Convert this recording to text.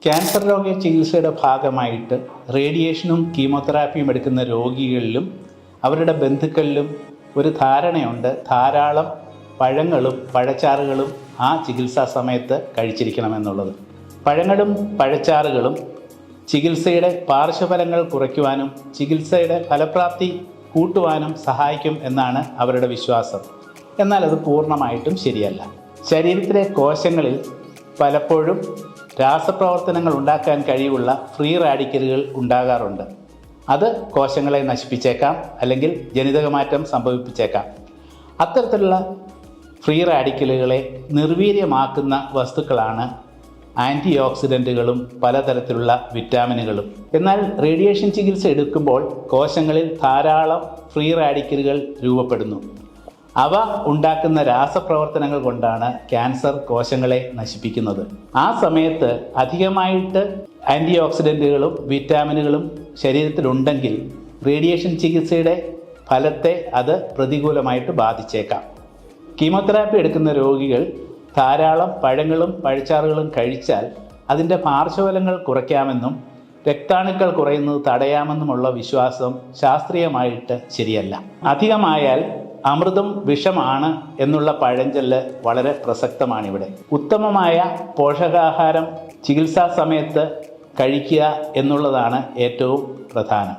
Cancer രോഗ ചികിത്സയുടെ ഭാഗമായിട്ട് റേഡിയേഷനും കീമോതെറാപ്പിയും എടുക്കുന്ന രോഗികളിലും അവരുടെ ബന്ധുക്കളിലും ഒരു ധാരണയുണ്ട്, ധാരാളം പഴങ്ങളും പഴച്ചാറുകളും ആ ചികിത്സാ സമയത്ത് കഴിച്ചിരിക്കണമെന്നുള്ളത്. പഴങ്ങളും പഴച്ചാറുകളും ചികിത്സയുടെ പാർശ്വഫലങ്ങൾ കുറയ്ക്കുവാനും ചികിത്സയുടെ ഫലപ്രാപ്തി കൂട്ടുവാനും സഹായിക്കും എന്നാണ് അവരുടെ വിശ്വാസം. എന്നാൽ അത് പൂർണ്ണമായിട്ടും ശരിയല്ല. ശരീരത്തിലെ കോശങ്ങളിൽ പലപ്പോഴും രാസപ്രവർത്തനങ്ങൾ ഉണ്ടാക്കാൻ കഴിവുള്ള ഫ്രീ റാഡിക്കലുകൾ ഉണ്ടാകാറുണ്ട്. അത് കോശങ്ങളെ നശിപ്പിച്ചേക്കാം, അല്ലെങ്കിൽ ജനിതകമാറ്റം സംഭവിപ്പിച്ചേക്കാം. അത്തരത്തിലുള്ള ഫ്രീ റാഡിക്കലുകളെ നിർവീര്യമാക്കുന്ന വസ്തുക്കളാണ് ആൻറ്റി ഓക്സിഡൻറ്റുകളും പലതരത്തിലുള്ള വിറ്റാമിനുകളും. എന്നാൽ റേഡിയേഷൻ ചികിത്സ എടുക്കുമ്പോൾ കോശങ്ങളിൽ ധാരാളം ഫ്രീ റാഡിക്കലുകൾ രൂപപ്പെടുന്നു. അവ ഉണ്ടാക്കുന്ന രാസപ്രവർത്തനങ്ങൾ കൊണ്ടാണ് ക്യാൻസർ കോശങ്ങളെ നശിപ്പിക്കുന്നത്. ആ സമയത്ത് അധികമായിട്ട് ആൻറ്റി ഓക്സിഡൻറ്റുകളും വിറ്റാമിനുകളും ശരീരത്തിലുണ്ടെങ്കിൽ റേഡിയേഷൻ ചികിത്സയുടെ ഫലത്തെ അത് പ്രതികൂലമായിട്ട് ബാധിച്ചേക്കാം. കീമോതെറാപ്പി എടുക്കുന്ന രോഗികൾ ധാരാളം പഴങ്ങളും പഴച്ചാറുകളും കഴിച്ചാൽ അതിൻ്റെ പാർശ്വഫലങ്ങൾ കുറയ്ക്കാമെന്നും രക്താണുക്കൾ കുറയുന്നത് തടയാമെന്നുമുള്ള വിശ്വാസം ശാസ്ത്രീയമായിട്ട് ശരിയല്ല. അധികമായാൽ അമൃതം വിഷമാണ് എന്നുള്ള പഴഞ്ചൊല്ല് വളരെ പ്രസക്തമാണിവിടെ. ഉത്തമമായ പോഷകാഹാരം ചികിത്സാ സമയത്ത് കഴിക്കുക എന്നുള്ളതാണ് ഏറ്റവും പ്രധാനം.